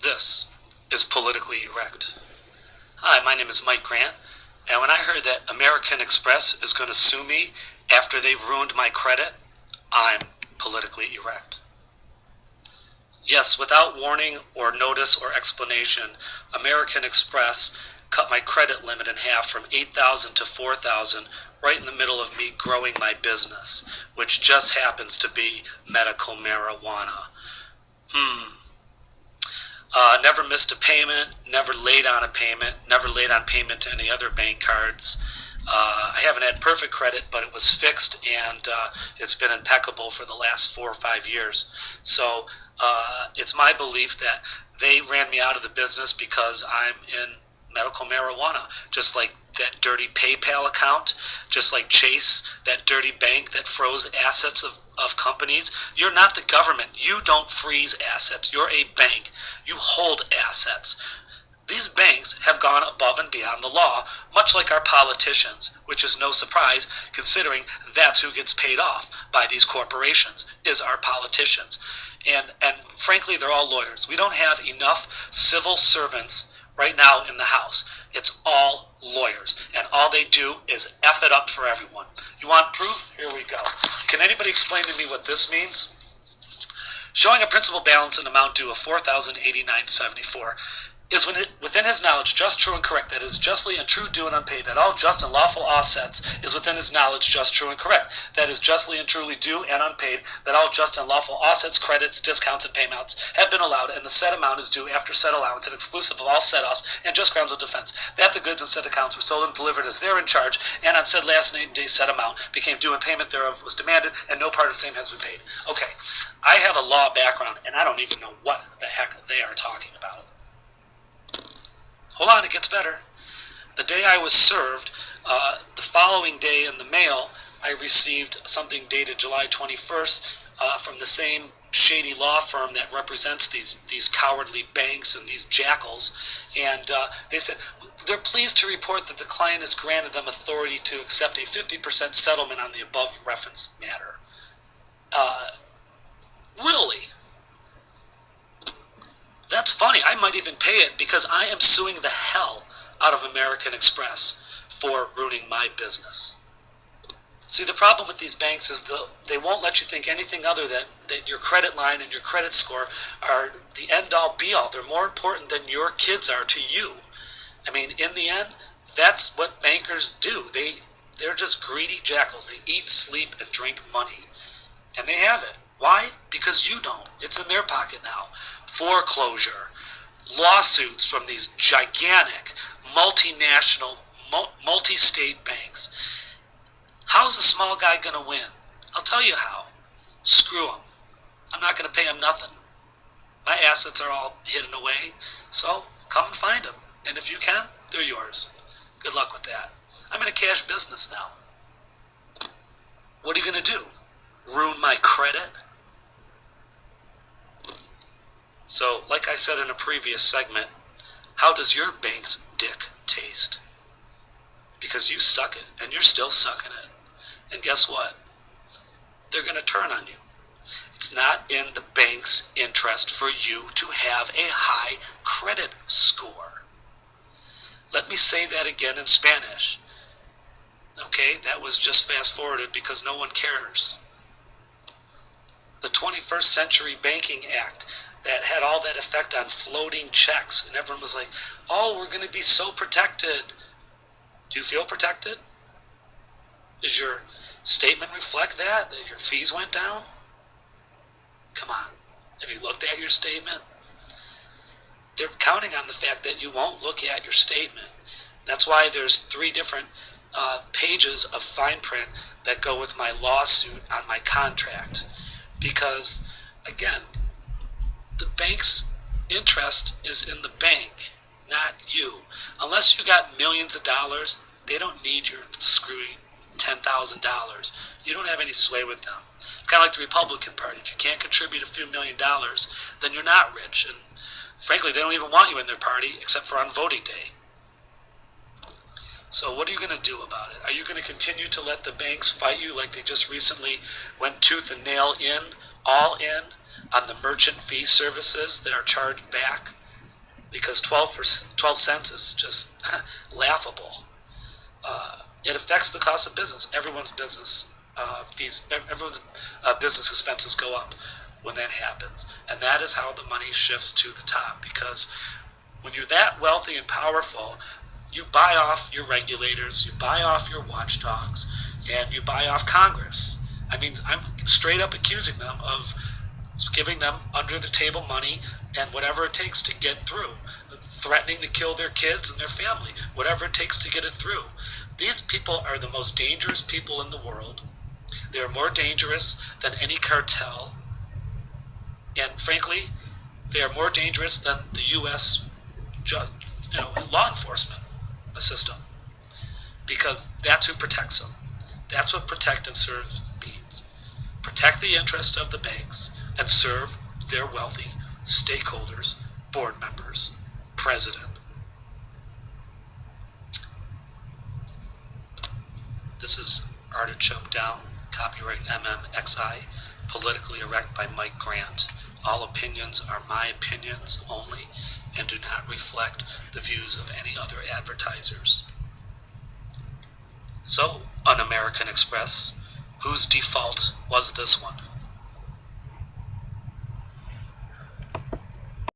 This is Politically Erect. Hi, my name is Mike Grant, and when I heard that American Express is going to sue me after they ruined my credit, I'm politically erect. Yes, without warning or notice or explanation, American Express cut my credit limit in half from 8,000 to 4,000 right in the middle of me growing my business, which just happens to be medical marijuana. Never missed a payment, never late on a payment, never late on payment to any other bank cards. I haven't had perfect credit, but it was fixed, and it's been impeccable for the last 4 or 5 years. So it's my belief that they ran me out of the business because I'm in medical marijuana, just like that dirty PayPal account, just like Chase, that dirty bank that froze assets of companies. You're not the government. You don't freeze assets. You're a bank. You hold assets. These banks have gone above and beyond the law, much like our politicians, which is no surprise considering that's who gets paid off by these corporations, is our politicians. And frankly, they're all lawyers. We don't have enough civil servants right now in the House. It's all lawyers, and all they do is F it up for everyone. You want proof? Here we go. Can anybody explain to me what this means? Showing a principal balance and amount due of $4,089.74 is within his knowledge just, true, and correct, that is justly and true, due, and unpaid, that all just and lawful offsets is within his knowledge just, true, and correct, that is justly and truly due and unpaid, that all just and lawful offsets, credits, discounts, and payments have been allowed, and the said amount is due after said allowance and exclusive of all set-offs and just grounds of defense, that the goods and said accounts were sold and delivered as they're in charge, and on said last name day said amount became due and payment thereof was demanded, and no part of the same has been paid. Okay, I have a law background, and I don't even know what the heck they are talking about. Hold on, it gets better. The day I was served, the following day in the mail, I received something dated July 21st from the same shady law firm that represents these cowardly banks and these jackals. And they said they're pleased to report that the client has granted them authority to accept a 50% settlement on the above reference matter. Really? That's funny. I might even pay it because I am suing the hell out of American Express for ruining my business. See, the problem with these banks is they won't let you think anything other than that your credit line and your credit score are the end-all be-all. They're more important than your kids are to you. I mean, in the end, that's what bankers do. They're just greedy jackals. They eat, sleep, and drink money. And they have it. Why? Because you don't. It's in their pocket now. Foreclosure, lawsuits from these gigantic, multinational, multi-state banks. How's a small guy going to win? I'll tell you how. Screw him. I'm not going to pay him nothing. My assets are all hidden away, so come and find them. And if you can, they're yours. Good luck with that. I'm in a cash business now. What are you going to do? Ruin my credit? So, like I said in a previous segment, how does your bank's dick taste? Because you suck it, and you're still sucking it. And guess what? They're going to turn on you. It's not in the bank's interest for you to have a high credit score. Let me say that again in Spanish. Okay, that was just fast-forwarded because no one cares. The 21st Century Banking Act that had all that effect on floating checks, and everyone was like, oh, we're going to be so protected. Do you feel protected? Does your statement reflect that your fees went down? Come on. Have you looked at your statement? They're counting on the fact that you won't look at your statement. That's why there's 3 different pages of fine print that go with my lawsuit on my contract. Because, again, the bank's interest is in the bank, not you. Unless you got millions of dollars, they don't need your screwy $10,000. You don't have any sway with them. It's kind of like the Republican Party. If you can't contribute a few $1 million, then you're not rich. And frankly, they don't even want you in their party except for on voting day. So what are you going to do about it? Are you going to continue to let the banks fight you like they just recently went tooth and nail in, all in, on the merchant fee services that are charged back because 12 cents is just laughable. It affects the cost of business. Everyone's business fees, everyone's business expenses go up when that happens, and that is how the money shifts to the top. Because when you're that wealthy and powerful, you buy off your regulators, you buy off your watchdogs, and you buy off Congress. I mean, I'm straight up accusing them of giving them under the table money and whatever it takes to get through, threatening to kill their kids and their family, whatever it takes to get it through. These people are the most dangerous people in the world. They are more dangerous than any cartel, and frankly, they are more dangerous than the U.S. Law enforcement system, because that's who protects them. That's what protect and serve means. Protect the interest of the banks and serve their wealthy stakeholders, board members, president. This is Artichoke Down, copyright MMXI, politically erect by Mike Grant. All opinions are my opinions only and do not reflect the views of any other advertisers. So, UnAmerican Express, whose default was this one?